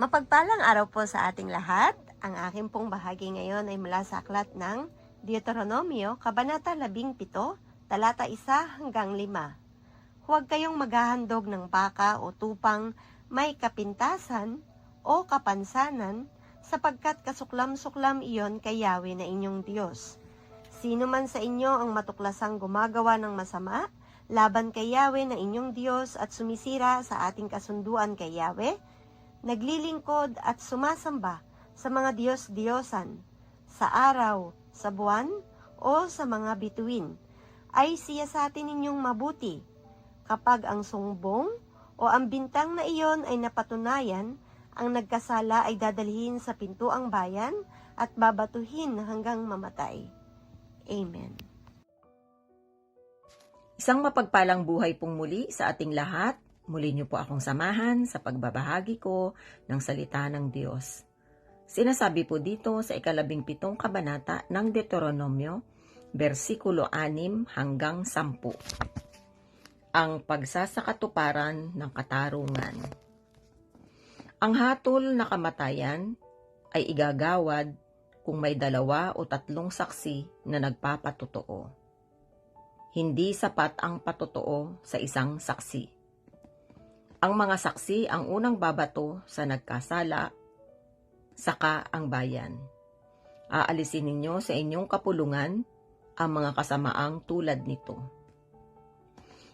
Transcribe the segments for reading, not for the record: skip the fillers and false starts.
Mapagpalang araw po sa ating lahat. Ang aking pong bahagi ngayon ay mula sa aklat ng Deuteronomio, Kabanata 17, talata 1 hanggang 5. Huwag kayong maghahandog ng baka o tupang may kapintasan o kapansanan, sapagkat kasuklam-suklam iyon kay Yahweh na inyong Diyos. Sino man sa inyo ang matuklasang gumagawa ng masama laban kay Yahweh na inyong Diyos at sumisira sa ating kasunduan kay Yahweh, naglilingkod at sumasamba sa mga Diyos-Diyosan, sa araw, sa buwan, o sa mga bituin, ay siyasatin ninyong mabuti. Kapag ang sumbong o ang bintang na iyon ay napatunayan, ang nagkasala ay dadalhin sa pintuang bayan at babatuhin hanggang mamatay. Amen. Isang mapagpalang buhay pong muli sa ating lahat. Muli niyo po akong samahan sa pagbabahagi ko ng salita ng Diyos. Sinasabi po dito sa 17 kabanata ng Deuteronomio, versikulo 6 hanggang 10. Ang pagsasakatuparan ng katarungan. Ang hatol na kamatayan ay igagawad kung may 2 o 3 saksi na nagpapatotoo. Hindi sapat ang patotoo sa isang saksi. Ang mga saksi ang unang babato sa nagkasala, saka ang bayan. Aalisin ninyo sa inyong kapulungan ang mga kasamaang tulad nito.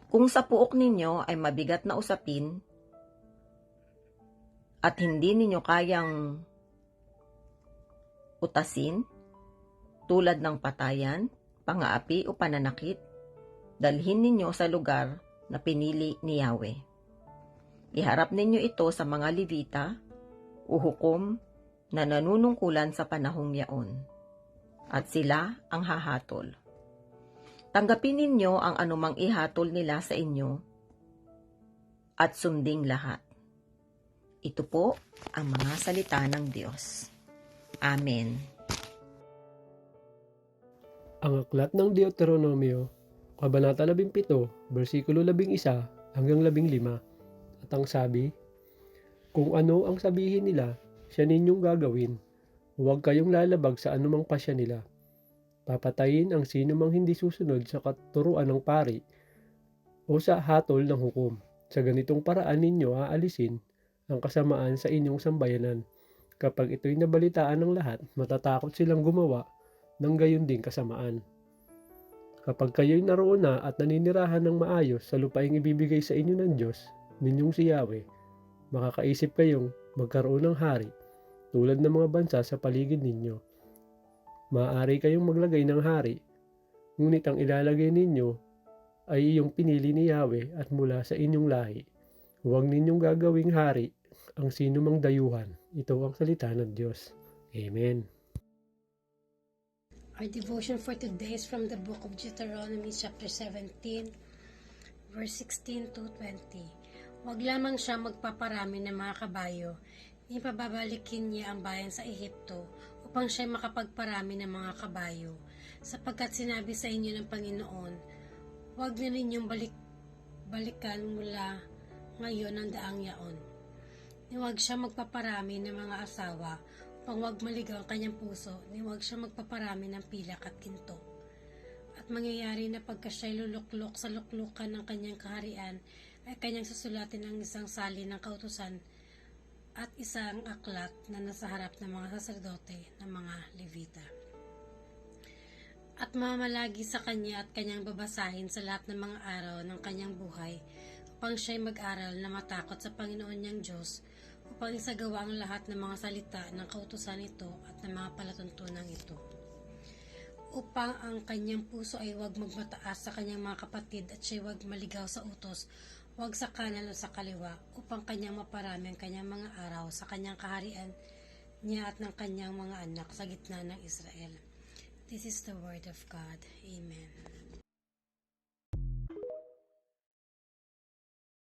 Kung sa puok ninyo ay mabigat na usapin at hindi ninyo kayang utasin, tulad ng patayan, pangaapi o pananakit, dalhin ninyo sa lugar na pinili ni Yahweh. Iharap ninyo ito sa mga Levita o hukom na nanunungkulan sa panahong yaon, at sila ang hahatol. Tanggapin ninyo ang anumang ihatol nila sa inyo at sunding lahat. Ito po ang mga salita ng Diyos. Amen. Ang aklat ng Deuteronomio, Kabanata 17, versikulo 11 hanggang 15. At ang sabi, kung ano ang sabihin nila, siya ninyong gagawin. Huwag kayong lalabag sa anumang pasya nila. Papatayin ang sino mang hindi susunod sa katuruan ng pari o sa hatol ng hukom. Sa ganitong paraan ninyo aalisin ang kasamaan sa inyong sambayanan. Kapag ito'y nabalitaan ng lahat, matatakot silang gumawa ng gayon ding kasamaan. Kapag kayo'y naroon na at naninirahan ng maayos sa lupaing ibibigay sa inyo ng Diyos, ninyong si Yahweh, makakaisip kayong magkaroon ng hari tulad ng mga bansa sa paligid ninyo. Maaari kayong maglagay ng hari, ngunit ang ilalagay ninyo ay iyong pinili ni Yahweh at mula sa inyong lahi. Huwag ninyong gagawing hari ang sino mang dayuhan. Ito ang salita ng Diyos. Amen. Our devotion for today is from the book of Deuteronomy chapter 17, verse 16 to 20. Huwag lamang siya magpaparami ng mga kabayo, ni pababalikin niya ang bayan sa Ehipto upang siya makapagparami ng mga kabayo, sapagkat sinabi sa inyo ng Panginoon, huwag na ninyong balikan mula ngayon ang daang yaon. Ni huwag siya magpaparami ng mga asawa, upang huwag maligaw ang kanyang puso, ni huwag siya magpaparami ng pilak at ginto. At mangyayari na pagka siya'y luluklok sa luklukan ng kanyang kaharian, ay kanyang susulatin ang isang sali ng kautusan at isang aklat na nasa harap ng mga saserdote ng mga Levita. At mamalagi sa kanya at kanyang babasahin sa lahat ng mga araw ng kanyang buhay upang siya'y mag-aral na matakot sa Panginoon niyang Diyos upang isagawa ang lahat ng mga salita ng kautusan ito at ng mga palatuntunan ito. Upang ang kanyang puso ay huwag magmataas sa kanyang mga kapatid at siya'y huwag maligaw sa utos, huwag sa kanan o sa kaliwa, upang kanyang maparami ang kanyang mga araw sa kanyang kaharian niya at ng kanyang mga anak sa gitna ng Israel. This is the word of God. Amen.